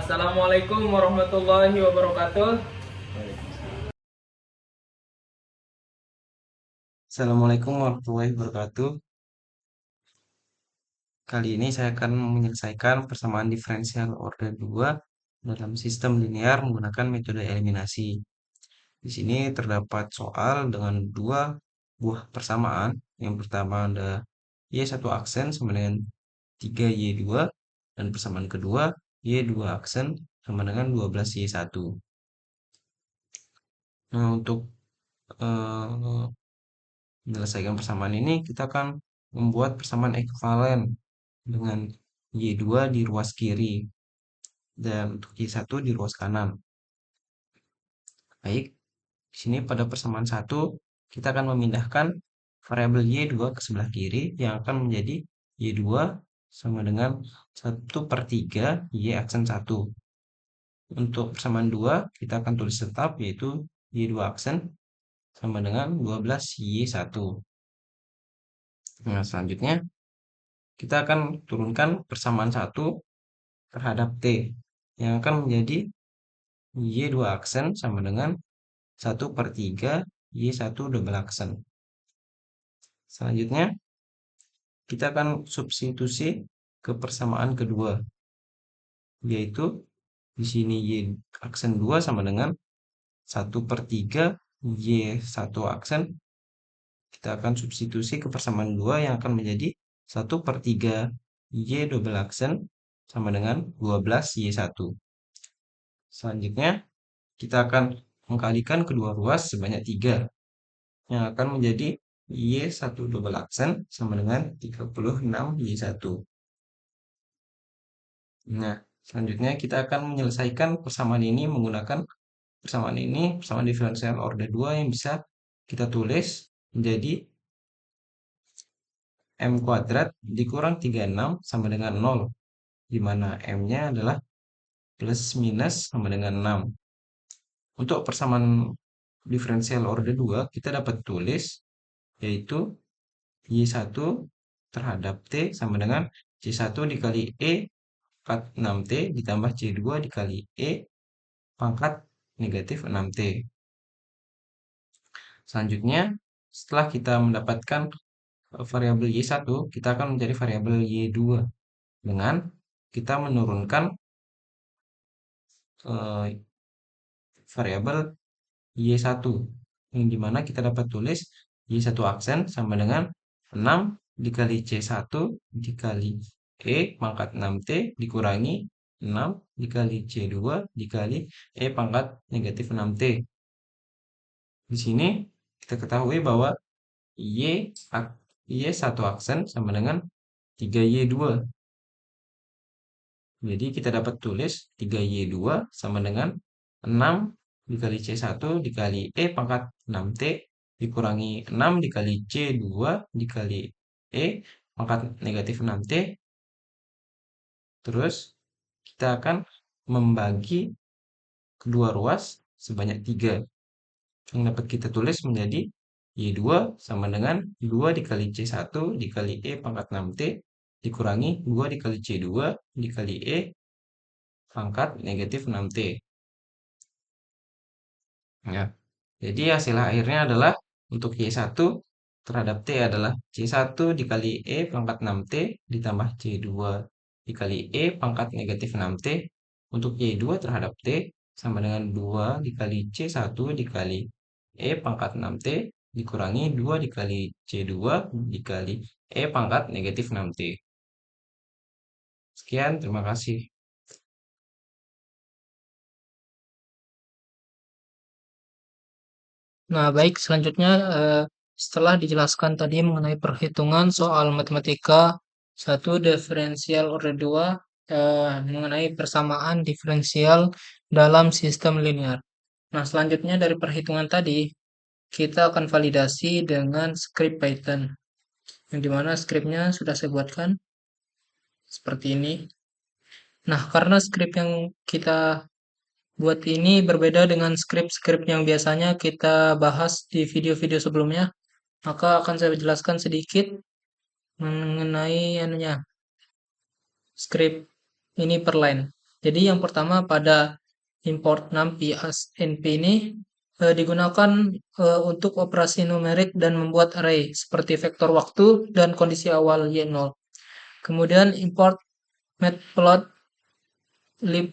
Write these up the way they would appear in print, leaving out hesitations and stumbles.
Assalamualaikum warahmatullahi wabarakatuh. Assalamualaikum warahmatullahi wabarakatuh. Kali ini saya akan menyelesaikan persamaan diferensial order 2 dalam sistem linear menggunakan metode eliminasi. Di sini terdapat soal dengan dua buah persamaan. Yang pertama ada Y1 aksen sama dengan 3Y2 dan persamaan kedua Y2 aksen sama dengan 12Y1. Nah, untuk eh, menyelesaikan persamaan ini kita akan membuat persamaan ekuivalen dengan Y2 di ruas kiri dan untuk Y1 di ruas kanan. Baik, di sini pada persamaan 1 kita akan memindahkan variabel Y2 ke sebelah kiri yang akan menjadi Y2 sama dengan 1/3 Y aksen 1. Untuk persamaan 2 kita akan tulis tetap yaitu Y2 aksen sama dengan 12Y1. Nah, selanjutnya kita akan turunkan persamaan 1 terhadap T yang akan menjadi Y2 aksen sama dengan 1/3 Y1 double aksen. Selanjutnya, kita akan substitusi ke persamaan kedua, yaitu di sini Y aksen 2 sama dengan 1/3 Y1 aksen. Kita akan substitusi ke persamaan 2 yang akan menjadi 1/3 Y double aksen sama dengan 12Y1. Selanjutnya, kita akan mengkalikan kedua ruas sebanyak 3 yang akan menjadi Y1 double aksen sama dengan 36Y1. Nah, selanjutnya kita akan menyelesaikan persamaan ini menggunakan persamaan diferensial order 2 yang bisa kita tulis menjadi M kuadrat dikurang 36 sama dengan 0, di mana M-nya adalah plus minus sama dengan 6. Untuk persamaan diferensial order 2, kita dapat tulis yaitu Y1 terhadap T sama dengan C1 dikali E pangkat 6T ditambah C2 dikali E pangkat negatif 6T. Selanjutnya, setelah kita mendapatkan variabel Y1, kita akan mencari variabel Y2 dengan kita menurunkan eh, variabel Y1 yang dimana kita dapat tulis Y1 aksen sama dengan 6 dikali C1 dikali E pangkat 6T dikurangi 6 dikali C2 dikali E pangkat negatif 6T. Di sini kita ketahui bahwa Y1 aksen sama dengan 3Y2. Jadi kita dapat tulis 3Y2 sama dengan 6 dikali C1 dikali E pangkat 6T dikurangi 6 dikali C2 dikali E pangkat negatif 6T. Terus kita akan membagi kedua ruas sebanyak 3 yang dapat kita tulis menjadi Y2 sama dengan 2 dikali C1 dikali E pangkat 6T dikurangi 2 dikali C2 dikali E pangkat negatif 6T. Ya. Jadi hasil akhirnya adalah untuk Y1 terhadap T adalah C1 dikali E pangkat 6T ditambah C2 dikali E pangkat negatif 6T. Untuk Y2 terhadap T sama dengan 2 dikali C1 dikali E pangkat 6T dikurangi 2 dikali C2 dikali E pangkat negatif 6T. Sekian, terima kasih. Nah, baik, selanjutnya setelah dijelaskan tadi mengenai perhitungan soal matematika 1 diferensial order 2 mengenai persamaan diferensial dalam sistem linear. Nah, selanjutnya dari perhitungan tadi kita akan validasi dengan script Python, yang dimana scriptnya sudah saya buatkan seperti ini. Nah, karena script yang kita buat ini berbeda dengan script-script yang biasanya kita bahas di video-video sebelumnya, maka akan saya jelaskan sedikit mengenai anunya, script ini per line. Jadi yang pertama pada import numpy as np ini digunakan untuk operasi numerik dan membuat array seperti vektor waktu dan kondisi awal y0. Kemudian import matplotlib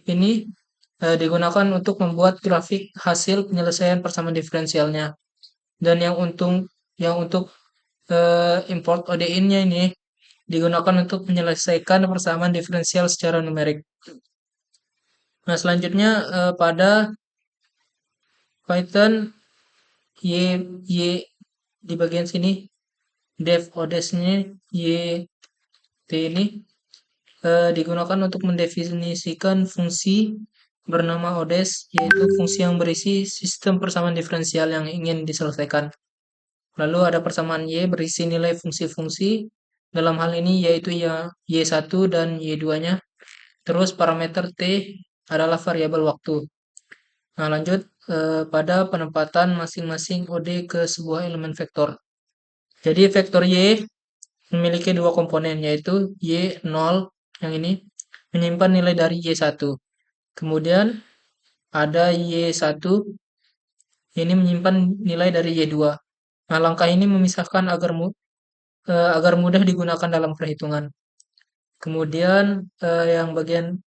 ini digunakan untuk membuat grafik hasil penyelesaian persamaan diferensialnya. Dan yang untuk import ODIN-nya ini digunakan untuk menyelesaikan persamaan diferensial secara numerik. Nah, selanjutnya pada Python y di bagian sini def odes-nya yt ini digunakan untuk mendefinisikan fungsi bernama odes, yaitu fungsi yang berisi sistem persamaan diferensial yang ingin diselesaikan. Lalu ada persamaan y berisi nilai fungsi-fungsi, dalam hal ini yaitu y1 dan y2-nya. Terus parameter t adalah variabel waktu. Nah, lanjut pada penempatan masing-masing OD ke sebuah elemen vektor. Jadi vektor y memiliki dua komponen, yaitu y0 yang ini menyimpan nilai dari y1. Kemudian ada y1 ini menyimpan nilai dari y2. Nah, langkah ini memisahkan agar mudah digunakan dalam perhitungan. Kemudian yang bagian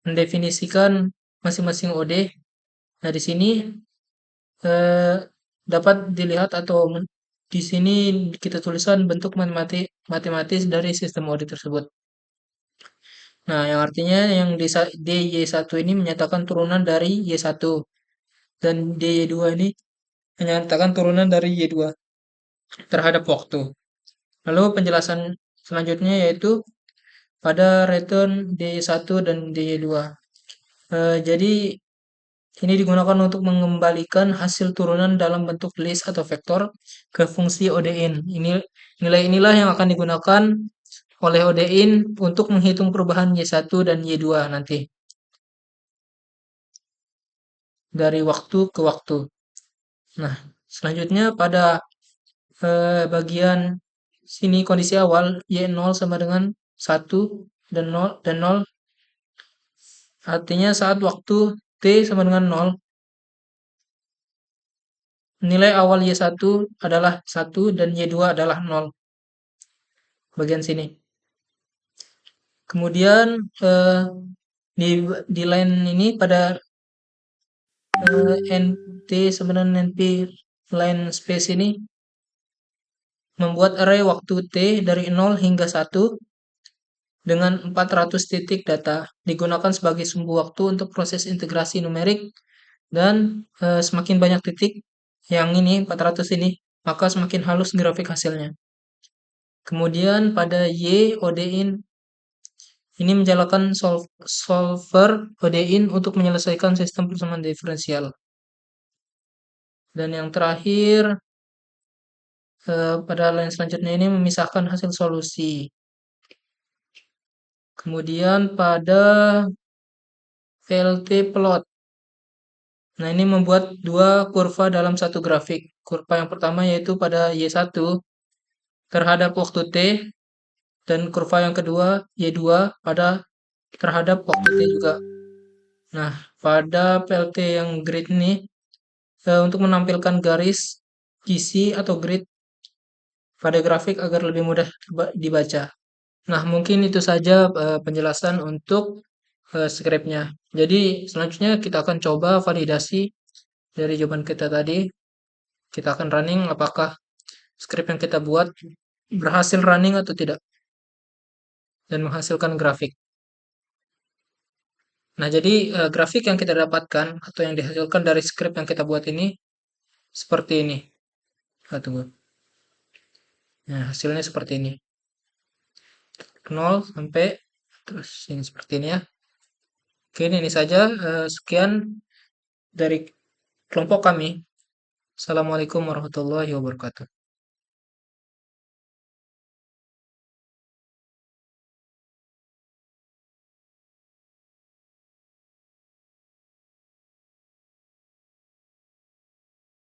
mendefinisikan masing-masing OD. Nah, di sini dapat dilihat atau di sini kita tuliskan bentuk matematis dari sistem OD tersebut. Nah, yang artinya yang dy1 ini menyatakan turunan dari y1 dan dy2 ini menyatakan turunan dari y2 terhadap waktu. Lalu penjelasan selanjutnya yaitu pada return dy1 dan dy2. Jadi ini digunakan untuk mengembalikan hasil turunan dalam bentuk list atau vektor ke fungsi ODIN. Nilai inilah yang akan digunakan oleh ODIN untuk menghitung perubahan Y1 dan Y2 nanti. Dari waktu ke waktu. Nah, selanjutnya pada bagian sini kondisi awal Y0 sama dengan 1 dan 0. Artinya saat waktu T sama dengan 0, nilai awal Y1 adalah 1 dan Y2 adalah 0. Bagian sini. Kemudian di line ini pada NT sama dengan NP line space ini membuat array waktu T dari 0 hingga 1 dengan 400 titik data digunakan sebagai sumbu waktu untuk proses integrasi numerik, dan semakin banyak titik yang ini 400 ini, maka semakin halus grafik hasilnya. Kemudian pada Y ODIN ini menjalankan solver ODIN untuk menyelesaikan sistem persamaan diferensial. Dan yang terakhir pada line selanjutnya ini memisahkan hasil solusi. Kemudian pada VLT plot. Nah, ini membuat dua kurva dalam satu grafik. Kurva yang pertama yaitu pada Y1 terhadap waktu T, dan kurva yang kedua Y2 terhadap waktu T juga. Nah, pada PLT yang grid ini untuk menampilkan garis isi atau grid pada grafik agar lebih mudah dibaca. Nah, mungkin itu saja penjelasan untuk script-nya. Jadi, selanjutnya kita akan coba validasi dari jawaban kita tadi. Kita akan running apakah script yang kita buat berhasil running atau tidak, dan menghasilkan grafik. Nah, jadi grafik yang kita dapatkan atau yang dihasilkan dari script yang kita buat ini seperti ini. Tunggu. Nah, hasilnya seperti ini. 0 sampai terus ini seperti ini ya. Oke, ini saja. Sekian dari kelompok kami. Assalamualaikum warahmatullahi wabarakatuh.